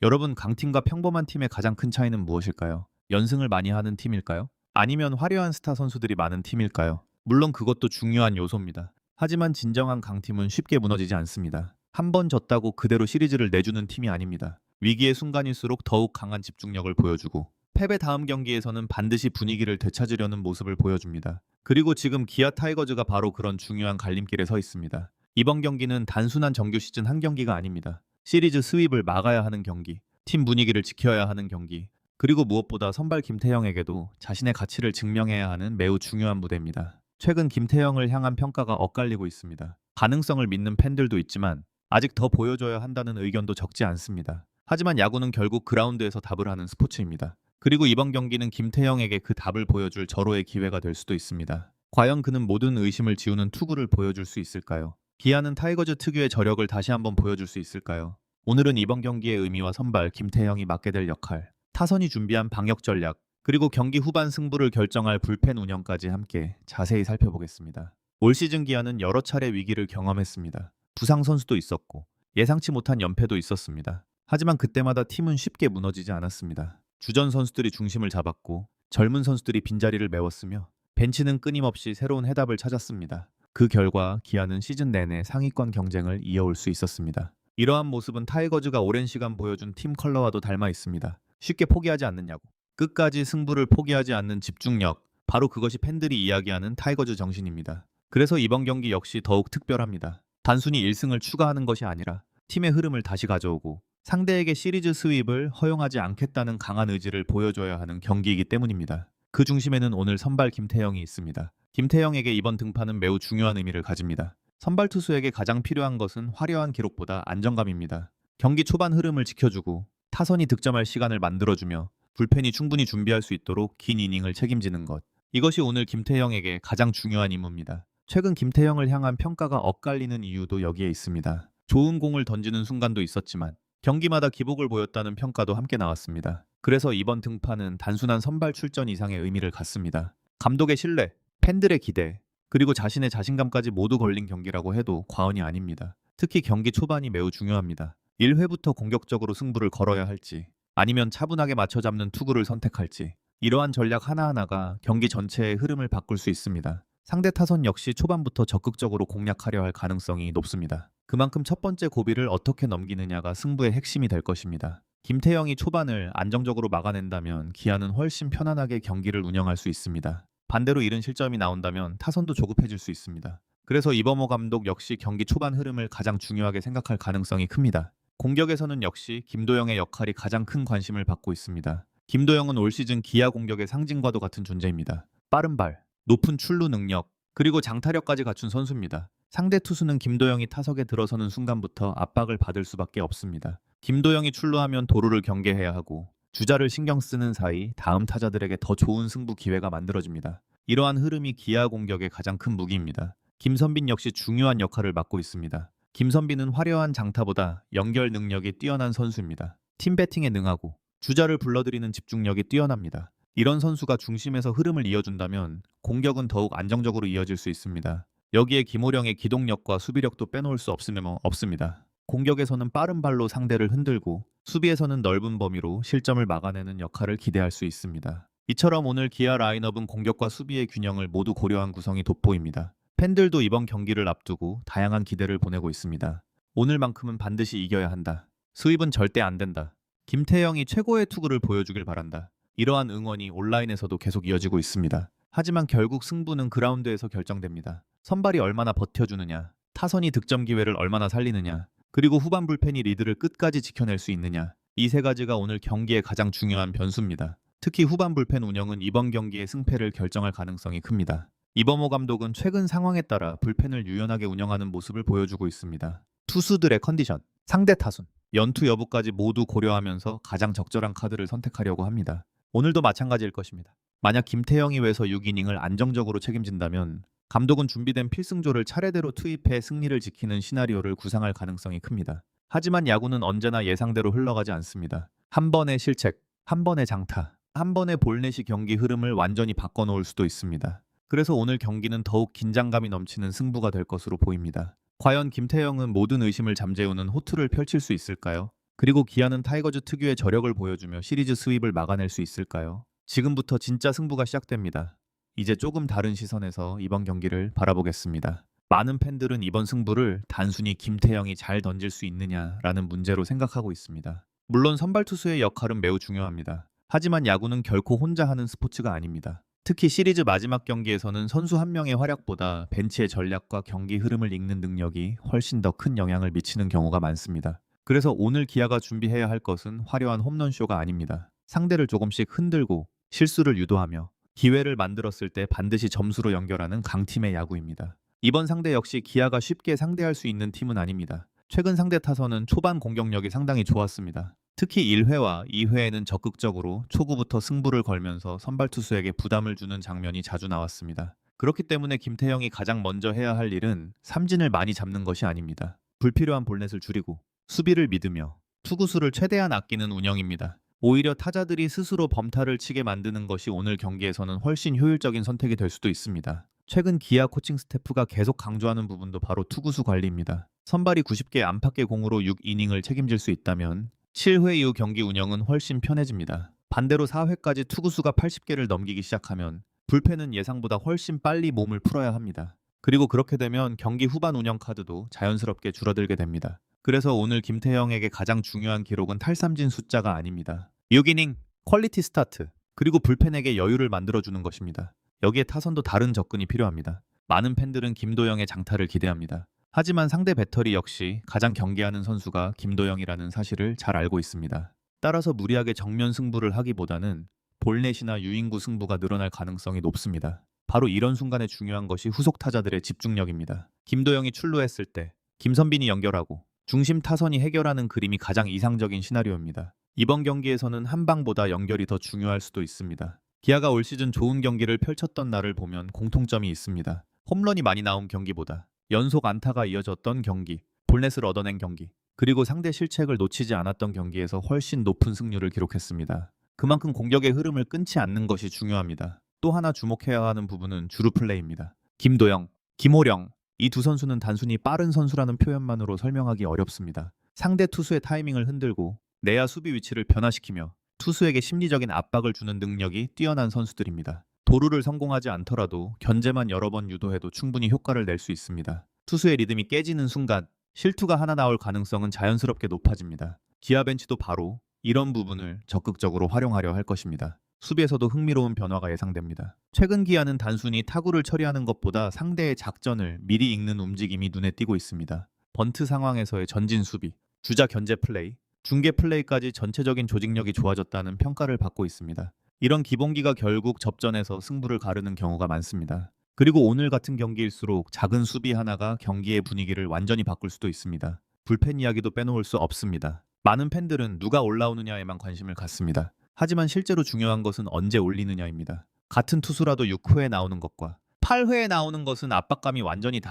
여러분, 강팀과 평범한 팀의 가장 큰 차이는 무엇일까요? 연승을 많이 하는 팀일까요? 아니면 화려한 스타 선수들이 많은 팀일까요? 물론 그것도 중요한 요소입니다. 하지만 진정한 강팀은 쉽게 무너지지 않습니다. 한 번 졌다고 그대로 시리즈를 내주는 팀이 아닙니다. 위기의 순간일수록 더욱 강한 집중력을 보여주고 패배 다음 경기에서는 반드시 분위기를 되찾으려는 모습을 보여줍니다. 그리고 지금 기아 타이거즈가 바로 그런 중요한 갈림길에 서 있습니다. 이번 경기는 단순한 정규 시즌 한 경기가 아닙니다. 시리즈 스윕을 막아야 하는 경기, 팀 분위기를 지켜야 하는 경기, 그리고 무엇보다 선발 김태형에게도 자신의 가치를 증명해야 하는 매우 중요한 무대입니다. 최근 김태형을 향한 평가가 엇갈리고 있습니다. 가능성을 믿는 팬들도 있지만 아직 더 보여줘야 한다는 의견도 적지 않습니다. 하지만 야구는 결국 그라운드에서 답을 하는 스포츠입니다. 그리고 이번 경기는 김태형에게 그 답을 보여줄 절호의 기회가 될 수도 있습니다. 과연 그는 모든 의심을 지우는 투구를 보여줄 수 있을까요? 기아는 타이거즈 특유의 저력을 다시 한번 보여줄 수 있을까요? 오늘은 이번 경기의 의미와 선발 김태형이 맡게 될 역할, 타선이 준비한 방역 전략, 그리고 경기 후반 승부를 결정할 불펜 운영까지 함께 자세히 살펴보겠습니다. 올 시즌 기아는 여러 차례 위기를 경험했습니다. 부상 선수도 있었고 예상치 못한 연패도 있었습니다. 하지만 그때마다 팀은 쉽게 무너지지 않았습니다. 주전 선수들이 중심을 잡았고 젊은 선수들이 빈자리를 메웠으며 벤치는 끊임없이 새로운 해답을 찾았습니다. 그 결과 기아는 시즌 내내 상위권 경쟁을 이어올 수 있었습니다. 이러한 모습은 타이거즈가 오랜 시간 보여준 팀 컬러와도 닮아 있습니다. 쉽게 포기하지 않는 야구, 끝까지 승부를 포기하지 않는 집중력, 바로 그것이 팬들이 이야기하는 타이거즈 정신입니다. 그래서 이번 경기 역시 더욱 특별합니다. 단순히 1승을 추가하는 것이 아니라 팀의 흐름을 다시 가져오고 상대에게 시리즈 스윕을 허용하지 않겠다는 강한 의지를 보여줘야 하는 경기이기 때문입니다. 그 중심에는 오늘 선발 김태형이 있습니다. 김태형에게 이번 등판은 매우 중요한 의미를 가집니다. 선발 투수에게 가장 필요한 것은 화려한 기록보다 안정감입니다. 경기 초반 흐름을 지켜주고 타선이 득점할 시간을 만들어주며 불펜이 충분히 준비할 수 있도록 긴 이닝을 책임지는 것. 이것이 오늘 김태형에게 가장 중요한 임무입니다. 최근 김태형을 향한 평가가 엇갈리는 이유도 여기에 있습니다. 좋은 공을 던지는 순간도 있었지만 경기마다 기복을 보였다는 평가도 함께 나왔습니다. 그래서 이번 등판은 단순한 선발 출전 이상의 의미를 갖습니다. 감독의 신뢰, 팬들의 기대, 그리고 자신의 자신감까지 모두 걸린 경기라고 해도 과언이 아닙니다. 특히 경기 초반이 매우 중요합니다. 1회부터 공격적으로 승부를 걸어야 할지, 아니면 차분하게 맞춰 잡는 투구를 선택할지, 이러한 전략 하나하나가 경기 전체의 흐름을 바꿀 수 있습니다. 상대 타선 역시 초반부터 적극적으로 공략하려 할 가능성이 높습니다. 그만큼 첫 번째 고비를 어떻게 넘기느냐가 승부의 핵심이 될 것입니다. 김태형이 초반을 안정적으로 막아낸다면 기아는 훨씬 편안하게 경기를 운영할 수 있습니다. 반대로 이른 실점이 나온다면 타선도 조급해질 수 있습니다. 그래서 이범호 감독 역시 경기 초반 흐름을 가장 중요하게 생각할 가능성이 큽니다. 공격에서는 역시 김도영의 역할이 가장 큰 관심을 받고 있습니다. 김도영은 올 시즌 기아 공격의 상징과도 같은 존재입니다. 빠른 발, 높은 출루 능력, 그리고 장타력까지 갖춘 선수입니다. 상대 투수는 김도영이 타석에 들어서는 순간부터 압박을 받을 수밖에 없습니다. 김도영이 출루하면 도루를 경계해야 하고 주자를 신경 쓰는 사이 다음 타자들에게 더 좋은 승부 기회가 만들어집니다. 이러한 흐름이 기아 공격의 가장 큰 무기입니다. 김선빈 역시 중요한 역할을 맡고 있습니다. 김선빈은 화려한 장타보다 연결 능력이 뛰어난 선수입니다. 팀 배팅에 능하고 주자를 불러들이는 집중력이 뛰어납니다. 이런 선수가 중심에서 흐름을 이어준다면 공격은 더욱 안정적으로 이어질 수 있습니다. 여기에 김호령의 기동력과 수비력도 빼놓을 수 없습니다. 공격에서는 빠른 발로 상대를 흔들고 수비에서는 넓은 범위로 실점을 막아내는 역할을 기대할 수 있습니다. 이처럼 오늘 기아 라인업은 공격과 수비의 균형을 모두 고려한 구성이 돋보입니다. 팬들도 이번 경기를 앞두고 다양한 기대를 보내고 있습니다. 오늘만큼은 반드시 이겨야 한다. 수입은 절대 안 된다. 김태형이 최고의 투구를 보여주길 바란다. 이러한 응원이 온라인에서도 계속 이어지고 있습니다. 하지만 결국 승부는 그라운드에서 결정됩니다. 선발이 얼마나 버텨주느냐, 타선이 득점 기회를 얼마나 살리느냐, 그리고 후반 불펜이 리드를 끝까지 지켜낼 수 있느냐, 이 세 가지가 오늘 경기의 가장 중요한 변수입니다. 특히 후반 불펜 운영은 이번 경기의 승패를 결정할 가능성이 큽니다. 이범호 감독은 최근 상황에 따라 불펜을 유연하게 운영하는 모습을 보여주고 있습니다. 투수들의 컨디션, 상대 타순, 연투 여부까지 모두 고려하면서 가장 적절한 카드를 선택하려고 합니다. 오늘도 마찬가지일 것입니다. 만약 김태형이 외서 6이닝을 안정적으로 책임진다면 감독은 준비된 필승조를 차례대로 투입해 승리를 지키는 시나리오를 구상할 가능성이 큽니다. 하지만 야구는 언제나 예상대로 흘러가지 않습니다. 한 번의 실책, 한 번의 장타, 한 번의 볼넷이 경기 흐름을 완전히 바꿔놓을 수도 있습니다. 그래서 오늘 경기는 더욱 긴장감이 넘치는 승부가 될 것으로 보입니다. 과연 김태형은 모든 의심을 잠재우는 호투를 펼칠 수 있을까요? 그리고 기아는 타이거즈 특유의 저력을 보여주며 시리즈 스윕을 막아낼 수 있을까요? 지금부터 진짜 승부가 시작됩니다. 이제 조금 다른 시선에서 이번 경기를 바라보겠습니다. 많은 팬들은 이번 승부를 단순히 김태형이 잘 던질 수 있느냐라는 문제로 생각하고 있습니다. 물론 선발 투수의 역할은 매우 중요합니다. 하지만 야구는 결코 혼자 하는 스포츠가 아닙니다. 특히 시리즈 마지막 경기에서는 선수 한 명의 활약보다 벤치의 전략과 경기 흐름을 읽는 능력이 훨씬 더 큰 영향을 미치는 경우가 많습니다. 그래서 오늘 기아가 준비해야 할 것은 화려한 홈런쇼가 아닙니다. 상대를 조금씩 흔들고 실수를 유도하며 기회를 만들었을 때 반드시 점수로 연결하는 강팀의 야구입니다. 이번 상대 역시 기아가 쉽게 상대할 수 있는 팀은 아닙니다. 최근 상대 타선은 초반 공격력이 상당히 좋았습니다. 특히 1회와 2회에는 적극적으로 초구부터 승부를 걸면서 선발 투수에게 부담을 주는 장면이 자주 나왔습니다. 그렇기 때문에 김태형이 가장 먼저 해야 할 일은 삼진을 많이 잡는 것이 아닙니다. 불필요한 볼넷을 줄이고 수비를 믿으며 투구수를 최대한 아끼는 운영입니다. 오히려 타자들이 스스로 범타를 치게 만드는 것이 오늘 경기에서는 훨씬 효율적인 선택이 될 수도 있습니다. 최근 기아 코칭 스태프가 계속 강조하는 부분도 바로 투구수 관리입니다. 선발이 90개 안팎의 공으로 6이닝을 책임질 수 있다면 7회 이후 경기 운영은 훨씬 편해집니다. 반대로 4회까지 투구수가 80개를 넘기기 시작하면 불펜은 예상보다 훨씬 빨리 몸을 풀어야 합니다. 그리고 그렇게 되면 경기 후반 운영 카드도 자연스럽게 줄어들게 됩니다. 그래서 오늘 김태형에게 가장 중요한 기록은 탈삼진 숫자가 아닙니다. 6이닝, 퀄리티 스타트, 그리고 불펜에게 여유를 만들어주는 것입니다. 여기에 타선도 다른 접근이 필요합니다. 많은 팬들은 김도영의 장타를 기대합니다. 하지만 상대 배터리 역시 가장 경계하는 선수가 김도영이라는 사실을 잘 알고 있습니다. 따라서 무리하게 정면 승부를 하기보다는 볼넷이나 유인구 승부가 늘어날 가능성이 높습니다. 바로 이런 순간에 중요한 것이 후속 타자들의 집중력입니다. 김도영이 출루했을 때 김선빈이 연결하고 중심 타선이 해결하는 그림이 가장 이상적인 시나리오입니다. 이번 경기에서는 한 방보다 연결이 더 중요할 수도 있습니다. 기아가 올 시즌 좋은 경기를 펼쳤던 날을 보면 공통점이 있습니다. 홈런이 많이 나온 경기보다 연속 안타가 이어졌던 경기, 볼넷을 얻어낸 경기, 그리고 상대 실책을 놓치지 않았던 경기에서 훨씬 높은 승률을 기록했습니다. 그만큼 공격의 흐름을 끊지 않는 것이 중요합니다. 또 하나 주목해야 하는 부분은 주루 플레이입니다. 김도영, 김호령, 이 두 선수는 단순히 빠른 선수라는 표현만으로 설명하기 어렵습니다. 상대 투수의 타이밍을 흔들고 내야 수비 위치를 변화시키며 투수에게 심리적인 압박을 주는 능력이 뛰어난 선수들입니다. 도루를 성공하지 않더라도 견제만 여러 번 유도해도 충분히 효과를 낼 수 있습니다. 투수의 리듬이 깨지는 순간 실투가 하나 나올 가능성은 자연스럽게 높아집니다. 기아 벤치도 바로 이런 부분을 적극적으로 활용하려 할 것입니다. 수비에서도 흥미로운 변화가 예상됩니다. 최근 기아는 단순히 타구를 처리하는 것보다 상대의 작전을 미리 읽는 움직임이 눈에 띄고 있습니다. 번트 상황에서의 전진 수비, 주자 견제 플레이, 중계 플레이까지 전체적인 조직력이 좋아졌다는 평가를 받고 있습니다. 이런 기본기가 결국 접전에서 승부를 가르는 경우가 많습니다. 그리고 오늘 같은 경기일수록 작은 수비 하나가 경기의 분위기를 완전히 바꿀 수도 있습니다. 불펜 이야기도 빼놓을 수 없습니다. 많은 팬들은 누가 올라오느냐에만 관심을 갖습니다. 하지만 실제로 중요한 것은 언제 올리느냐입니다. 같은 투수라도 6회에 나오는 것과 8회에 나오는 것은 압박감이 완전히